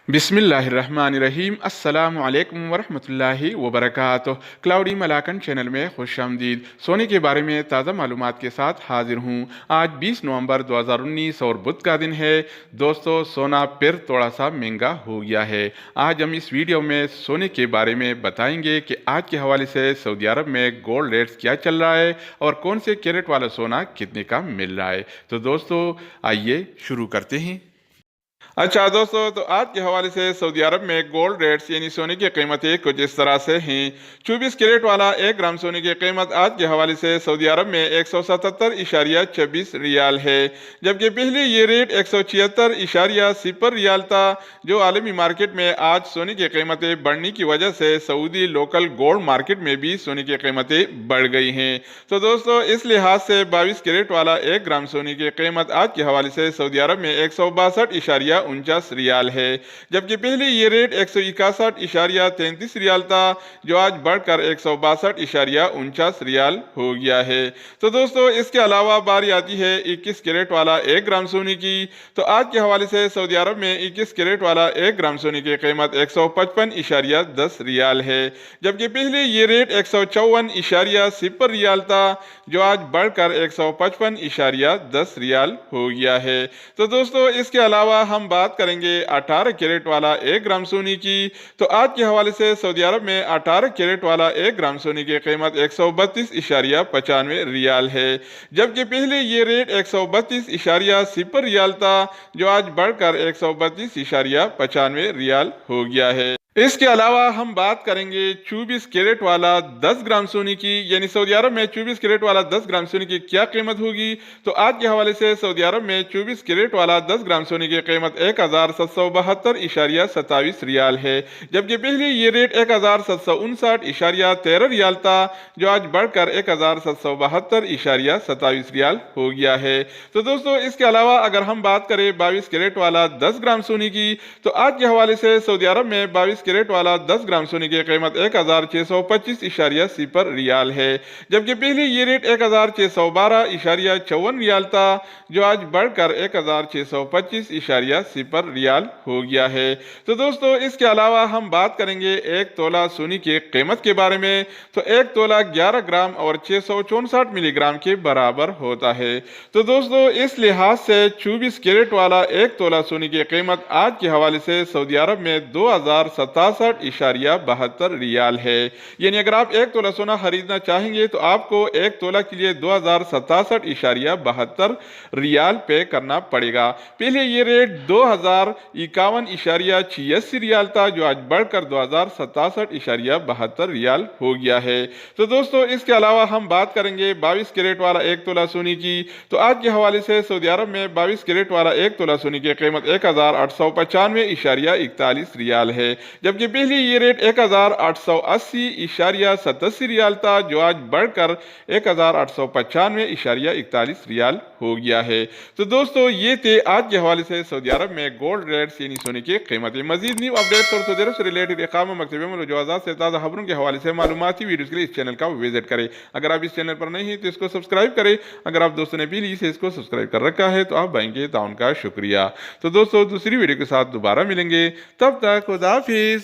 बिस्मिल्लाहिर्रहमानिर्रहीम अस्सलामु अलैकुम वरहमतुल्लाहि वबरकातुह। क्लाउडी मलाकन चैनल में खुशामदीद। सोने के बारे में ताज़ा मालूमात के साथ हाजिर हूँ। आज 20 नवंबर 2019 और बुध का दिन है। दोस्तों, सोना फिर थोड़ा सा महंगा हो गया है। आज हम इस वीडियो में सोने के बारे में बताएंगे कि आज के हवाले से सऊदी अरब में गोल्ड रेट्स क्या चल रहा है और कौन से कैरेट वाला सोना कितने का मिल रहा है। तो दोस्तों, आइए शुरू करते हैं। अच्छा दोस्तों, तो आज के हवाले से सऊदी अरब में गोल्ड रेट्स यानी सोने की कीमतें कुछ इस तरह से हैं। 24 कैरेट वाला 1 ग्राम सोने की कीमत आज के हवाले से सऊदी अरब में 177.26 रियाल है, जबकि पहले ये रेट 176.0 रियाल था। जो आलमी मार्केट में आज सोने की कीमतें बढ़ने की वजह से सऊदी लोकल गोल्ड मार्केट में भी सोने की कीमतें बढ़ गई हैं। तो दोस्तों, इस लिहाज से 22 कैरेट वाला 1 ग्राम सोने की कीमत आज के हवाले से सऊदी अरब में 162.49 रियाल है, जबकि पहले ये रेट 161.33 रियाल था, जो आज बढ़कर 162.49 रियाल हो गया है। तो दोस्तों, इसके अलावा बारी आती है 21 कैरेट वाला 1 ग्राम सोने की। तो आज के हवाले से सऊदी अरब में 21 कैरेट वाला 1 ग्राम सोने की कीमत 155.10 रियाल है, जबकि पहले ये रेट 154.0 रियाल था, जो आज बढ़कर 155.10 रियाल हो गया है। तो दोस्तों, इसके अलावा हम बात करेंगे 18 कैरेट वाला 1 ग्राम सोने की। तो आज के हवाले से सऊदी अरब में 18 कैरेट वाला 1 ग्राम सोने की कीमत 132.95 रियाल है, जबकि पहले ये रेट 132.0 रियाल था, जो आज बढ़कर 132.95 रियाल हो गया है। इसके अलावा हम बात करेंगे 24 कैरेट वाला 10 ग्राम सोने की, यानी सऊदी अरब में 24 कैरेट वाला 10 ग्राम सोने की क्या कीमत होगी। तो आज के हवाले से सऊदी अरब में 24 कैरेट वाला 10 ग्राम सोने की कीमत 1772.27 रियाल है, जबकि पहले ये रेट 1759.13 रियाल था, जो आज बढ़कर 1772.27 रियाल हो गया है। तो दोस्तों, इसके अलावा अगर हम बात करें 22 कैरेट वाला 10 ग्राम सोने की, तो आज के हवाले से सऊदी अरब में 22 कैरेट वाला 10 ग्राम सोने की कीमत 1625.04 रियाल है, जबकि पहले ये रेट 1612.54 रियाल था, जो आज बढ़कर 1625.04 रियाल हो गया है। तो दोस्तों, इसके अलावा हम बात करेंगे 1 तोला सोने की कीमत के बारे में। तो 1 तोला 11 ग्राम और 664 मिलीग्राम के बराबर होता है। तो दोस्तों, इस लिहाज से 24 कैरेट वाला 1 तोला सोने की कीमत आज के हवाले से सऊदी अरब में 2067.72 रियाल है। यानी अगर आप 1 तोला सोना खरीदना चाहेंगे तो आपको 1 तोला के लिए 2067.72 रियाल पे करना पड़ेगा। पहले ये रेट 2051.86 रियाल था, जो आज बढ़कर 2067.72 रियाल हो गया है। तो दोस्तों, इसके अलावा हम बात करेंगे 22 कैरेट वाला 1 तोला सोने की। तो आज के हवाले से सऊदी अरब में 22 कैरेट वाला 1 तोला सोने की कीमत 1895.41 रियाल है, जबकि पहले ये रेट 1880.87 रियाल था, जो आज बढ़कर 1895.41 रियाल हो गया है। तो दोस्तों, ये थे आज के हवाले से सऊदी अरब में गोल्ड रेट्स यानी सोने की कीमतें। मजीद न्यू अपडेट्स और सऊदी अरब से रिलेटेड इकामा मकतबे में रुजूआत से ताज़ा खबरों के हवाले से मालूमाती वीडियोज़ के लिए इस चैनल का विजिट करें। अगर आप इस चैनल पर नहीं हैं तो इसको सब्सक्राइब करें। अगर आप दोस्तों ने पहले से इसको सब्सक्राइब कर रखा है तो आप भाई के ताउन का शुक्रिया। तो दोस्तों, दूसरी वीडियो के साथ दोबारा मिलेंगे, तब तक खुदा हाफिज़।